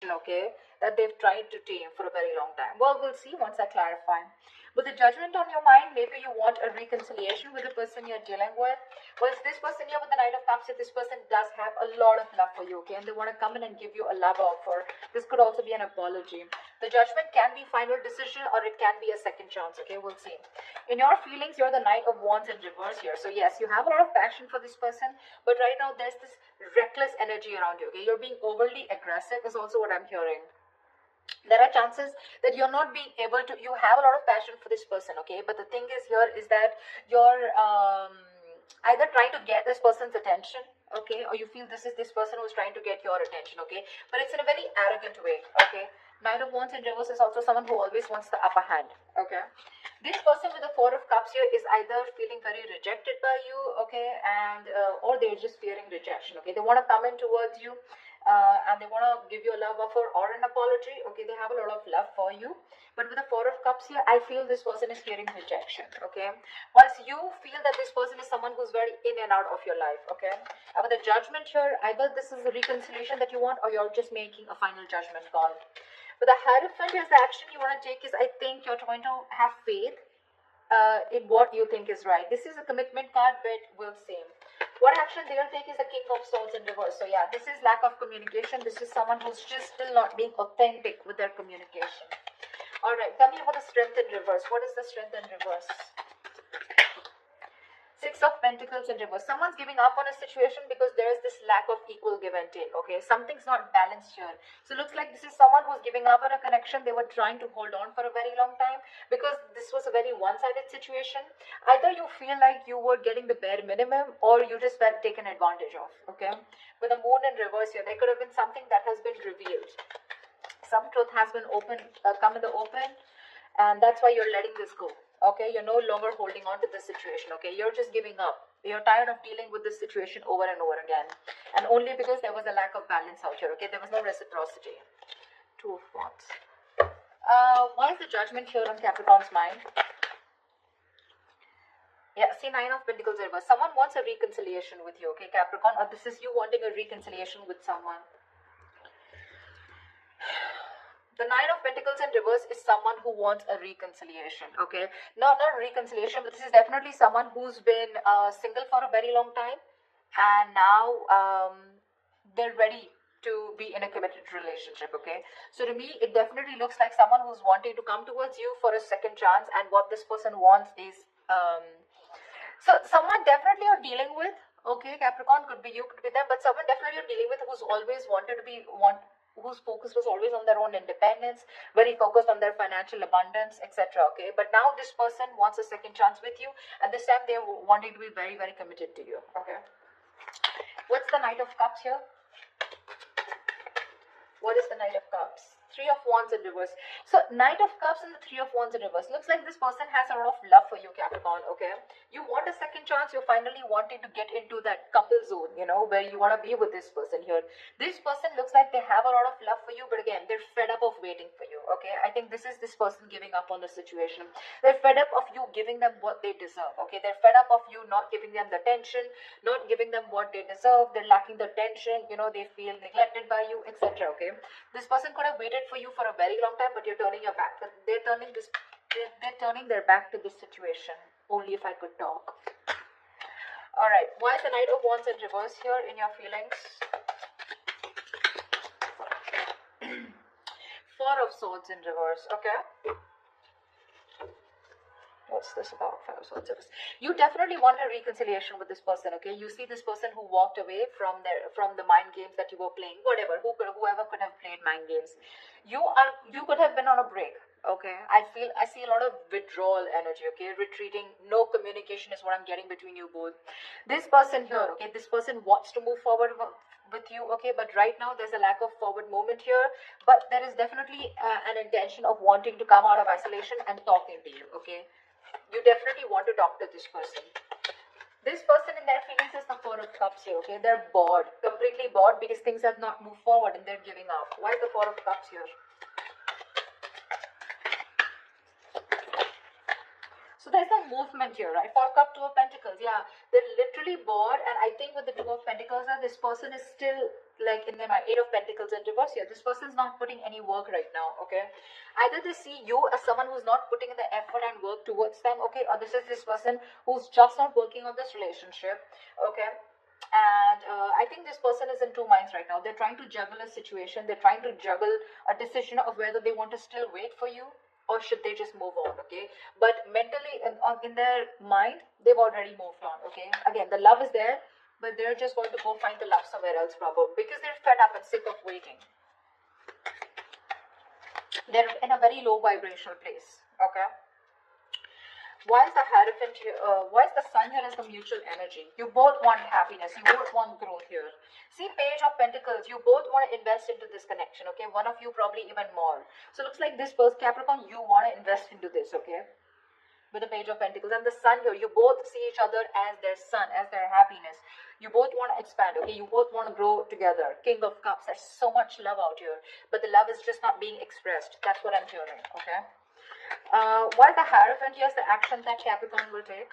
situation, okay, that they've tried to tame for a very long time. Well, we'll see once I clarify. With the judgment on your mind, maybe you want a reconciliation with the person you're dealing with. Well, it's this person here with the Knight of Cups, if this person does have a lot of love for you, okay, and they want to come in and give you a love offer. This could also be an apology. The judgment can be final decision or it can be a second chance, okay, we'll see. In your feelings, you're the Knight of Wands in reverse here. So yes, you have a lot of passion for this person, but right now there's this reckless energy around you, okay. You're being overly aggressive is also what I'm hearing. There are chances that you're not being able to, you have a lot of passion for this person, okay, but the thing is here is that you're either trying to get this person's attention, okay, or you feel this is this person who's trying to get your attention, okay, but it's in a very arrogant way, okay. Knight of Wands in reverse is also someone who always wants the upper hand, okay. This person with the Four of Cups here is either feeling very rejected by you, okay, and or they're just fearing rejection, okay. They want to come in towards you and they want to give you a love offer or an apology, okay. They have a lot of love for you, but with the Four of Cups here, I feel this person is fearing rejection, okay. Whilst you feel that this person is someone who's very in and out of your life, okay. And with the judgment here, either this is a reconciliation that you want or you're just making a final judgment call. But the Hierophant, here's the action you want to take is, I think you're going to have faith in what you think is right. This is a commitment card, but we'll see. What action they'll take is the King of Swords in reverse. So yeah, this is lack of communication. This is someone who's just still not being authentic with their communication. Alright, tell me about the Strength in reverse. What is the Strength in reverse? Six of Pentacles in reverse. Someone's giving up on a situation because there is this lack of equal give and take, okay. Something's not balanced here. So it looks like this is someone who's giving up on a connection they were trying to hold on for a very long time, because this was a very one-sided situation. Either you feel like you were getting the bare minimum or you just felt taken advantage of, okay. With the Moon in reverse here, there could have been something that has been revealed. Some truth has been come in the open, and that's why you're letting this go, okay. You're no longer holding on to this situation, okay. You're just giving up. You're tired of dealing with this situation over and over again, and only because there was a lack of balance out here, okay. There was no reciprocity. Two of Wands. What is the judgment here on Capricorn's mind? Yeah, see, Nine of Pentacles reverse. Someone wants a reconciliation with you, okay, Capricorn, or this is you wanting a reconciliation with someone. The Nine of Pentacles in reverse is someone who wants a reconciliation, okay. Not a reconciliation, but this is definitely someone who's been single for a very long time, and now they're ready to be in a committed relationship, okay. So to me, it definitely looks like someone who's wanting to come towards you for a second chance, and what this person wants is so someone definitely you're dealing with, okay, Capricorn, could be you, could be them, but someone definitely you're dealing with who's always wanted to be whose focus was always on their own independence, very focused on their financial abundance, etc. Okay, but now this person wants a second chance with you, and this time they're wanting to be very, very committed to you. Okay, what's the Knight of Cups here? What is the Knight of Cups? Three of Wands in reverse. So Knight of Cups and the Three of Wands in reverse. Looks like this person has a lot of love for you, Capricorn, okay? You want a second chance. You're finally wanting to get into that couple zone, you know, where you want to be with this person here. This person looks like they have a lot of love for you, but again, they're fed up of waiting for you, okay? I think this is this person giving up on the situation. They're fed up of you giving them what they deserve, okay? They're fed up of you not giving them the attention, not giving them what they deserve. They're lacking the attention, you know, they feel neglected by you, etc., okay? This person could have waited for you for a very long time, but you're turning your back. They're turning their back to this situation. Only if I could talk. Alright, why is the Knight of Wands in reverse here in your feelings? Four of Swords in reverse, okay? What's this about? Five of Swords. You definitely want a reconciliation with this person, okay? You see this person who walked away from the mind games that you were playing, whoever could have played mind games. You could have been on a break, okay? I see a lot of withdrawal energy, okay? Retreating, no communication is what I'm getting between you both. This person here, okay? This person wants to move forward with you, okay, but right now there's a lack of forward movement here, but there is definitely an intention of wanting to come out of isolation and talking to you, okay? You definitely want to talk to this person. This person in their feelings is the Four of Cups here, okay? They're bored, completely bored, because things have not moved forward and they're giving up. Why is the Four of Cups here? So there's no movement here, right? Four cup, two of pentacles. Yeah, they're literally bored. And I think with the two of pentacles, this person is still like in their eight of pentacles in reverse here. This person is not putting any work right now, okay? Either they see you as someone who's not putting in the effort and work towards them, okay? Or this is this person who's just not working on this relationship, okay? And I think this person is in two minds right now. They're trying to juggle a situation. They're trying to juggle a decision of whether they want to still wait for you or should they just move on, okay? But mentally, in their mind, they've already moved on, okay? Again, the love is there, but they're just going to go find the love somewhere else, probably, because they're fed up and sick of waiting. They're in a very low vibrational place, okay? Why is the Hierophant here? Why is the Sun here as the mutual energy? You both want happiness. You both want growth here. See, Page of Pentacles. You both want to invest into this connection, okay? One of you probably even more. So looks like this first Capricorn, you want to invest into this, okay? With the Page of Pentacles and the Sun here, you both see each other as their sun, as their happiness. You both want to expand, okay? You both want to grow together. King of Cups. There's so much love out here, but the love is just not being expressed. That's what I'm hearing, okay? Why the Hierophant? Here's the action that Capricorn will take.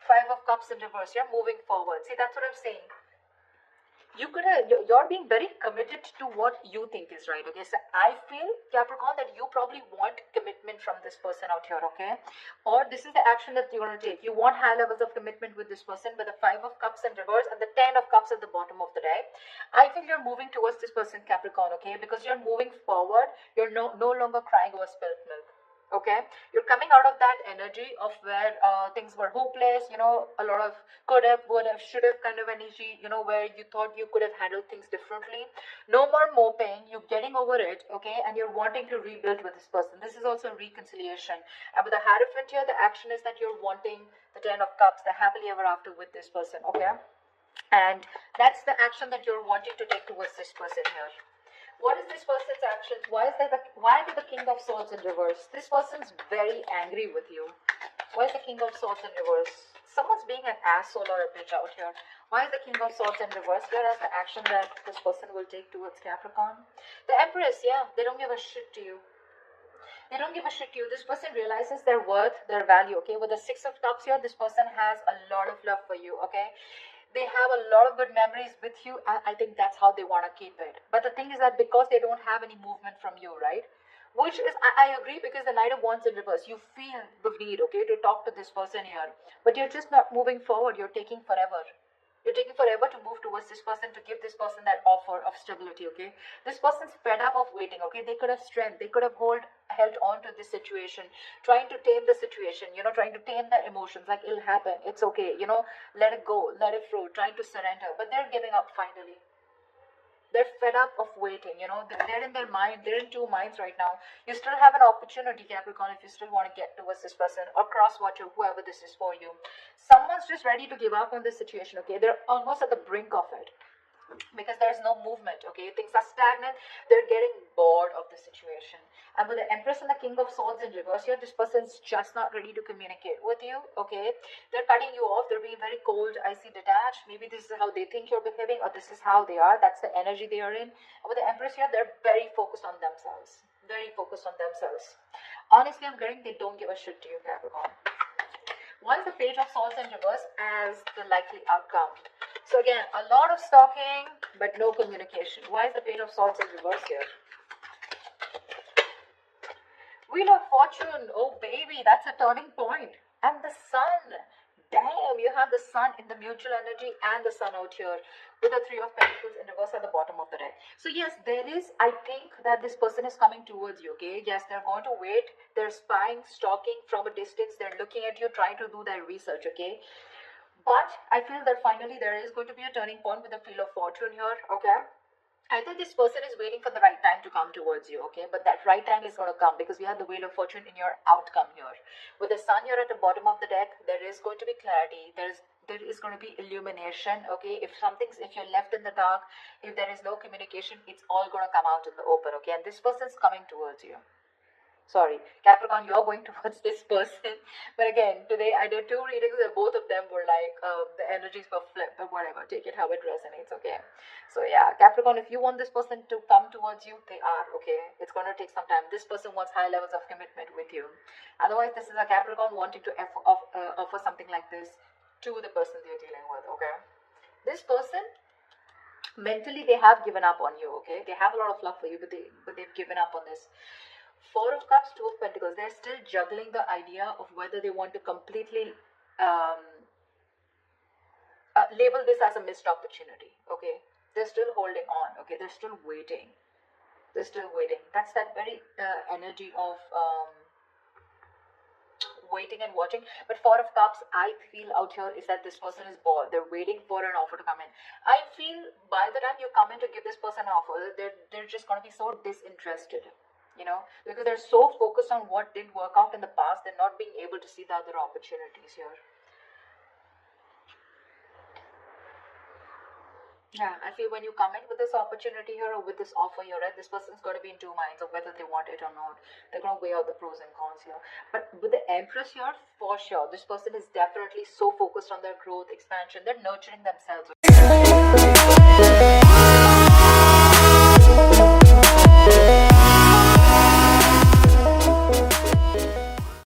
Five of Cups in reverse. You're moving forward. See, that's what I'm saying. You're being very committed to what you think is right, okay? So I feel, Capricorn, that you probably want commitment from this person out here, okay? Or this is the action that you're going to take. You want high levels of commitment with this person, with the Five of Cups in reverse and the Ten of Cups at the bottom of the deck. I feel you're moving towards this person, Capricorn, okay? Because you're moving forward. You're no longer crying over spilt milk. Okay, you're coming out of that energy of where things were hopeless, a lot of could have, would have, should have kind of energy, where you thought you could have handled things differently. No more moping, you're getting over it, okay, and you're wanting to rebuild with this person. This is also reconciliation. And with the Hierophant here, the action is that you're wanting the Ten of Cups, the happily ever after with this person, okay, and that's the action that you're wanting to take towards this person here. What is this person's actions? Why is the King of Swords in reverse? This person's very angry with you. Why is the King of Swords in reverse? Someone's being an asshole or a bitch out here. Why is the King of Swords in reverse? Whereas the action that this person will take towards Capricorn. The Empress, yeah, they don't give a shit to you. They don't give a shit to you. This person realizes their worth, their value, okay? With the Six of Cups here, this person has a lot of love for you, okay? They have a lot of good memories with you. I think that's how they want to keep it. But the thing is that because they don't have any movement from you, right? Which is, I agree, because the Knight of Wands in reverse, you feel the need, okay, to talk to this person here. But you're just not moving forward. You're taking forever. You're taking forever to move towards this person, to give this person that offer of stability, okay? This person's fed up of waiting, okay? They could have strength. They could have held on to this situation, trying to tame the situation, trying to tame their emotions, like it'll happen, it's okay, let it go, let it flow, trying to surrender. But they're giving up finally. They're fed up of waiting, they're in their mind, they're in two minds right now. You still have an opportunity, Capricorn, if you still want to get towards this person or cross-watch whoever this is for you. Someone's just ready to give up on this situation, okay? They're almost at the brink of it because there's no movement, okay? Things are stagnant. They're getting bored of the situation. And with the Empress and the King of Swords in reverse here, this person's just not ready to communicate with you, okay? They're cutting you off. They're being very cold, icy, detached. Maybe this is how they think you're behaving, or this is how they are. That's the energy they are in. And with the Empress here, they're very focused on themselves. Very focused on themselves. Honestly, I'm getting they don't give a shit to you, Capricorn. Why is the Page of Swords in reverse as the likely outcome? So again, a lot of stalking, but no communication. Why is the Page of Swords in reverse here? Wheel of Fortune. Oh baby, that's a turning point. And the Sun. Damn, you have the Sun in the mutual energy and the Sun out here with the Three of Pentacles in reverse at the bottom of the deck. So yes, there is, I think that this person is coming towards you, okay? Yes, they're going to wait. They're spying, stalking from a distance. They're looking at you, trying to do their research, okay? But I feel that finally there is going to be a turning point with the Wheel of Fortune here, okay? I think this person is waiting for the right time to come towards you, okay? But that right time is going to come because we have the Wheel of Fortune in your outcome here. With the Sun here at the bottom of the deck, there is going to be clarity. There is going to be illumination, okay? If you're left in the dark, if there is no communication, it's all going to come out in the open, okay? And this person is coming towards you. Sorry, Capricorn, you're going towards this person. But again, today I did 2 readings and both of them were like, the energies were flipped, but whatever, take it how it resonates, okay? So yeah, Capricorn, if you want this person to come towards you, they are, okay? It's going to take some time. This person wants high levels of commitment with you. Otherwise, this is a Capricorn wanting to offer something like this to the person they're dealing with, okay? This person, mentally, they have given up on you, okay? They have a lot of love for you, but they've given up on this. 4 of Cups, 2 of Pentacles. They're still juggling the idea of whether they want to completely label this as a missed opportunity. Okay, they're still holding on. Okay, they're still waiting. They're still waiting. That's that very energy of waiting and watching. But 4 of Cups, I feel out here is that this person is bored. They're waiting for an offer to come in. I feel by the time you come in to give this person an offer, they're just going to be so disinterested. Because they're so focused on what didn't work out in the past, they're not being able to see the other opportunities here. Yeah, I feel when you come in with this opportunity here or with this offer here, right, this person's going to be in 2 minds of whether they want it or not. They're going to weigh out the pros and cons here. But with the Empress here, for sure, this person is definitely so focused on their growth, expansion. They're nurturing themselves.